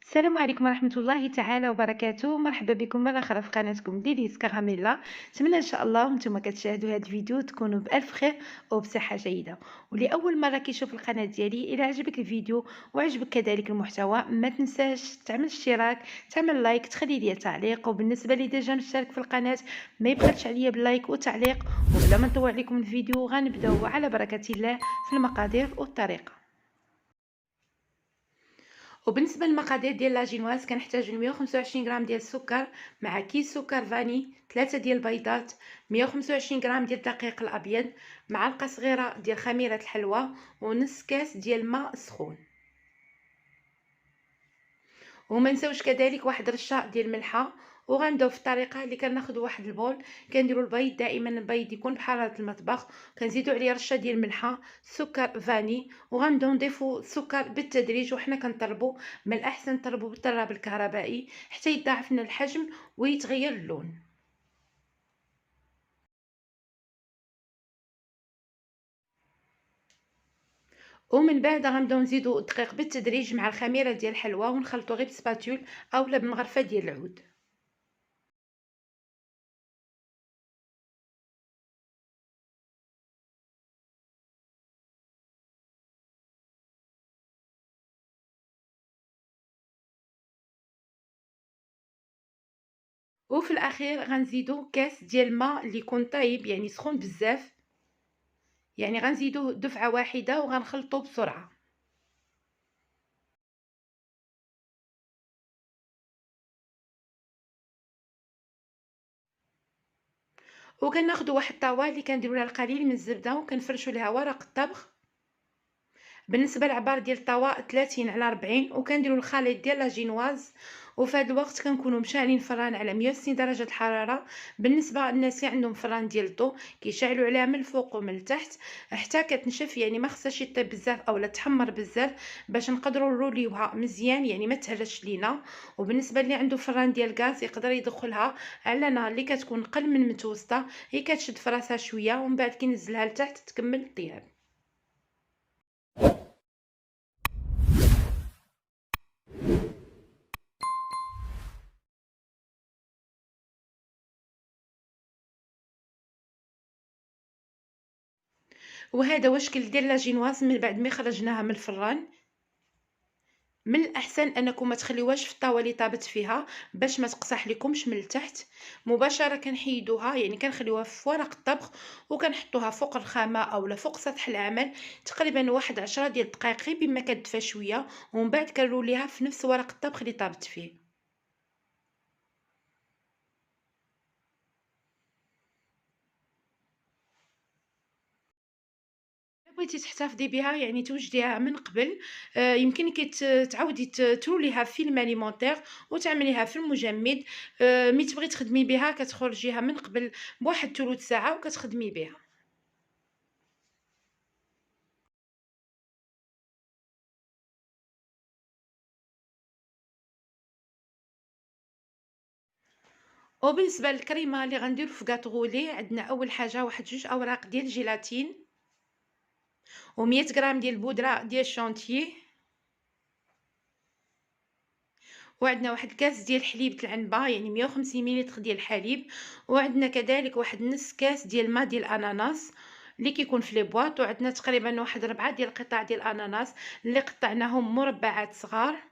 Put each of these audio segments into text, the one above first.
السلام عليكم ورحمة الله تعالى وبركاته. مرحبا بكم مرة أخرى في قناتكم ديليس كراميلا. نتمنى إن شاء الله وانتم كتشاهدوا هذا الفيديو تكونوا بألف خير وبصحة جيدة. ولأول مرة كيشوف القناة ديالي، إذا عجبك الفيديو وعجبك كذلك المحتوى ما تنساش تعمل اشتراك، تعمل لايك، تخلي لي تعليق. وبالنسبة لي ديجا مشترك في القناة ما يبخلش عليا باللايك وتعليق. وبلا ما نطول عليكم الفيديو غنبداو على بركة الله في المقادير والطريقة. وبالنسبه للمقادير ديال لاجينواز كنحتاج 125 غرام ديال السكر مع كيس سكر فاني، 3 ديال البيضات، 125 غرام ديال الدقيق الابيض، معلقه صغيره ديال خميره الحلوى، ونص كاس ديال الماء سخون. وما نساوش كذلك واحد رشه ديال الملحه. وغنبداو في الطريقه اللي كناخذوا واحد البول، كنديروا البيض، دائما البيض يكون بحراره المطبخ، كنزيدوا عليه رشه ديال الملحه، سكر فاني، وغنبداو نضيفوا السكر بالتدريج وحنا كنطربوا. من الاحسن نطربوا بالطراب الكهربائي حتى يضاعف لنا الحجم ويتغير اللون. ومن بعد غنبداو نزيدوا الدقيق بالتدريج مع الخميره ديال الحلوى ونخلطوا غير بسباتول اولا بمغرفه ديال العود. وفي الاخير غنزيدو كاس ديال الماء اللي يكون طايب، يعني سخون بزاف، يعني غنزيدوه دفعه واحده وغنخلطو بسرعه. وكناخدو واحد الطاوه اللي كنديروا لها القليل من الزبده وكنفرشوا ليها ورق الطبخ. بالنسبه للعبار ديال الطاوه 30 على 40، وكنديروا الخليط ديال لاجينواز. وفي هذا الوقت كنكونوا مشعلين الفران على 160 درجه الحراره. بالنسبه للناس اللي عندهم فران ديال الضو كيشعلوا عليها من الفوق ومن التحت حتى كتنشف، يعني ما خصهاش يطيب بزاف اولا تحمر بزاف باش نقدروا نروليوها مزيان، يعني ما تهرش لينا. وبالنسبه اللي عنده فران ديال الغاز يقدر يدخلها على نار اللي كتكون قل من متوسطه، هي كتشد في راسها شويه ومن بعد كينزلها لتحت تكمل الطياب. وهذا هو الشكل ديال لاجينواز من بعد ما خرجناها من الفران. من الاحسن انكم ما تخليوهاش في الطاوه اللي طابت فيها باش ما تقصح لكمش من التحت. مباشره كنحيدوها، يعني كنخليوها في ورق الطبخ وكنحطوها فوق الرخامه اولا فوق سطح العمل تقريبا واحد 10 ديال الدقائق غير بما كتدفى شويه، ومن بعد كنروليها في نفس ورق الطبخ اللي طابت فيه. بغيتي تحتفظي بها يعني توجديها من قبل، يمكنك تعاودي تروليها في الماء ليمونتير وتعمليها في المجمد. ملي تبغي تخدمي بها كتخرجيها من قبل بواحد ثلث ساعه وكتخدمي بها. وبالنسبه للكريمه اللي غنديرو في كاطغولي، عندنا اول حاجه واحد جوج اوراق ديال الجيلاتين، و100 غرام ديال البودره ديال الشونتيي، وعندنا واحد الكاس ديال حليب العنبه يعني 150 ملل ديال الحليب، وعندنا كذلك واحد نص كاس ديال الماء ديال الاناناس اللي كيكون في لي بواط، وعندنا تقريبا واحد 4 ديال القطع ديال الاناناس اللي قطعناهم مربعات صغار،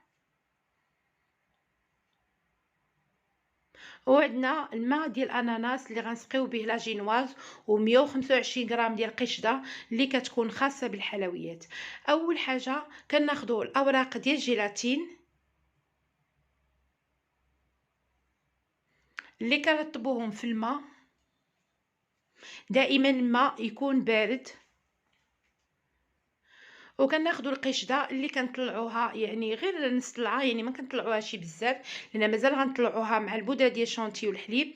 وعندنا الماء ديال الاناناس اللي غنسقيو به لاجينواز، و125 غرام ديال القشده اللي كتكون خاصه بالحلويات. اول حاجه كناخذوا الاوراق ديال الجيلاتين اللي كنرطبوهم في الماء، دائما الماء يكون بارد. وكناخذوا القشده اللي كنطلعوها يعني غير نص طلعه، يعني ما كنطلعوهاش بزاف لان مازال غنطلعوها مع البودره ديال الشونتي والحليب.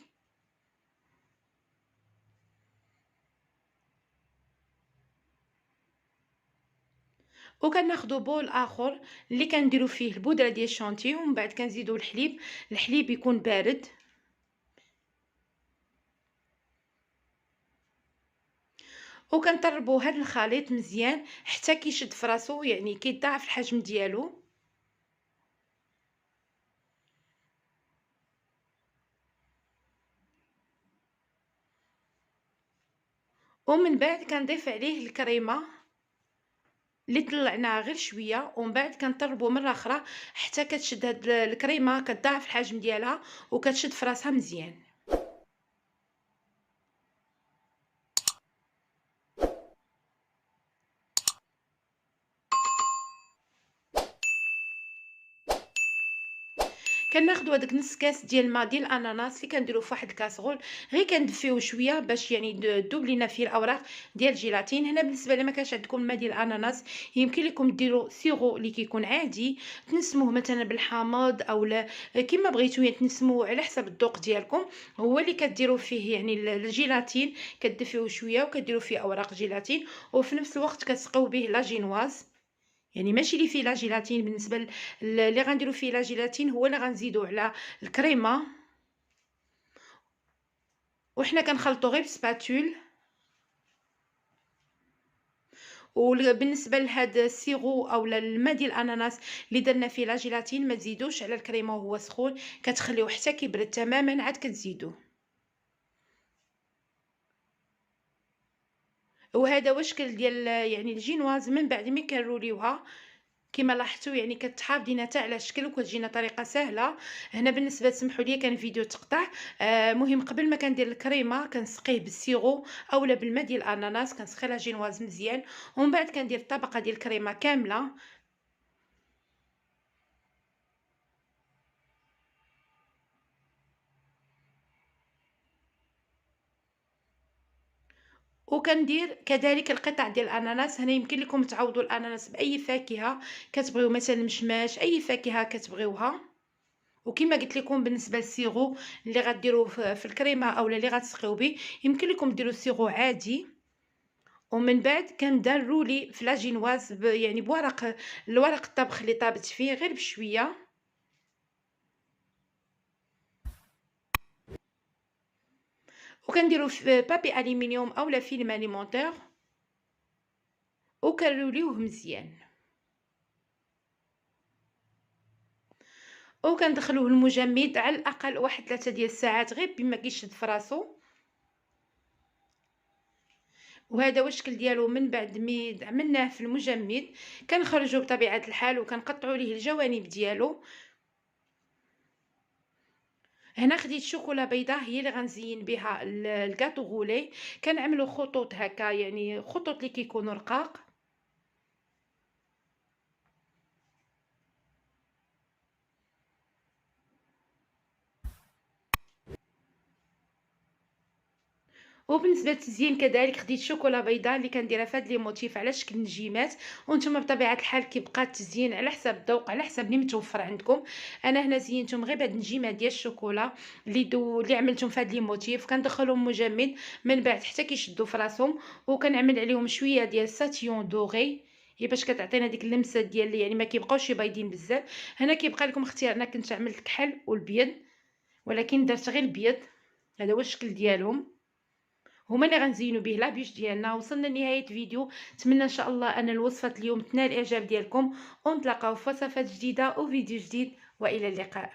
وكناخذوا بول اخر اللي كنديروا فيه البودره ديال الشونتي ومن بعد كنزيدوا الحليب، الحليب يكون بارد. وكنطربوا هذا الخليط مزيان حتى كيشد في راسو، يعني كيضاعف الحجم ديالو. وكنزيدوا 1 غرام ديال السكر، 1 غرام ديال الفاني، 1 غرام ديال البيكربونات، 1 غرام ديال الفانيليا، 1 غرام ديال البيكربونات، ومن بعد كنضيف عليه الكريمه اللي طلعناها غير شويه، ومن بعد كنطربو مره اخرى حتى كتشد هاد الكريمه، كتضاعف الحجم ديالها وكتشد في راسها مزيان. كناخدو هذاك نص كاس ديال الماء ديال الاناناس اللي كنديروه في واحد الكاسرول، غير كندفيوه شويه باش يعني دوب لينا فيه الاوراق ديال الجيلاتين. هنا بالنسبه لما كانش عندكم الماء ديال الاناناس، يمكن لكم ديروا سيرو اللي كيكون عادي، تنسموه مثلا بالحامض او لا كما بغيتو، يعني تنسموه على حسب الذوق ديالكم. هو اللي كديروا فيه يعني الجيلاتين، كدفيوه شويه وكديروا فيه اوراق جيلاتين، وفي نفس الوقت كتسقيو به لا جينواز. يعني ماشي اللي فيه لا جيلاتين، بالنسبه اللي غنديرو فيه لا جيلاتين هو اللي غنزيدو على الكريمه، وحنا كنخلطو غير بسباتول. وبالنسبه لهذا السيرو او الماء ديال الاناناس اللي درنا فيه لا جيلاتين، ما تزيدوش على الكريمه وهو سخون، كتخليوه حتى كيبرد تماما عاد كتزيدوه. وهذا هو الشكل ديال يعني الجينواز من بعد ملي كنروليوها. كما لاحظتوا يعني كتحافظينا حتى على الشكل وكتجينا طريقه سهله. هنا بالنسبه تسمحوا لي كان فيديو تقطع. مهم قبل ما كندير الكريمه كنسقيه بالسيرو اولا بالماء ديال الاناناس، كنسقي لا جينواز مزيان، ومن بعد كندير الطبقه ديال الكريمه كامله. وكندير كذلك القطع ديال الاناناس. هنا يمكن لكم تعوضوا الاناناس باي فاكهه كتبغيو، مثلا مشماش، اي فاكهه كتبغيوها. وكما قلت لكم بالنسبه للسيرو اللي غديروه في الكريمه اولا اللي غتسقيو به، يمكن لكم ديروا سيرو عادي. ومن بعد كندير رولي في لاجينواز يعني بورق الورق الطبخ اللي طابت فيه غير بشويه، وكنديروا في بابي الومنيوم اولا فيلم اليمونتير وكنروليوه مزيان، وكندخلوه المجمد على الاقل واحد 3 ديال الساعات غير بما كيشد في راسو. وهذا هو الشكل ديالو من بعد مي عملناه في المجمد. كنخرجوا بطبيعه الحال وكنقطعوا ليه الجوانب ديالو. هنا خديت شوكولا بيضاء هي اللي غنزين بها الكاطو غولي. كنعملوا خطوط هكا، يعني خطوط اللي كيكونوا رقاق. وبالنسبه للتزيين كذلك خديت شوكولا بيضاء اللي كنديرها في هاد لي موتيف على شكل نجيمات، وانتم بطبيعه الحال كيبقى التزيين على حسب الذوق، على حسب اللي متوفر عندكم. انا هنا زينتهم غير بهاد النجيمات ديال الشوكولا اللي عملتهم في هاد لي موتيف. كندخلهم مجمد من بعد حتى كيشدوا في راسهم، وكنعمل عليهم شويه ديال ساتيون دوغي هي باش كتعطينا ديك اللمسه ديال يعني ما كيبقاوش بايدين بزاف. هنا كيبقى لكم اختيار، انا كنت عملت الكحل والبيض ولكن درت غير البيض. هذا هو الشكل ديالهم، هما اللي غنزينوا به لابيش ديالنا. وصلنا لنهايه الفيديو، نتمنى ان شاء الله ان الوصفه اليوم تنال الاعجاب ديالكم، ونتلاقاو في وصفات جديده وفيديو جديد، والى اللقاء.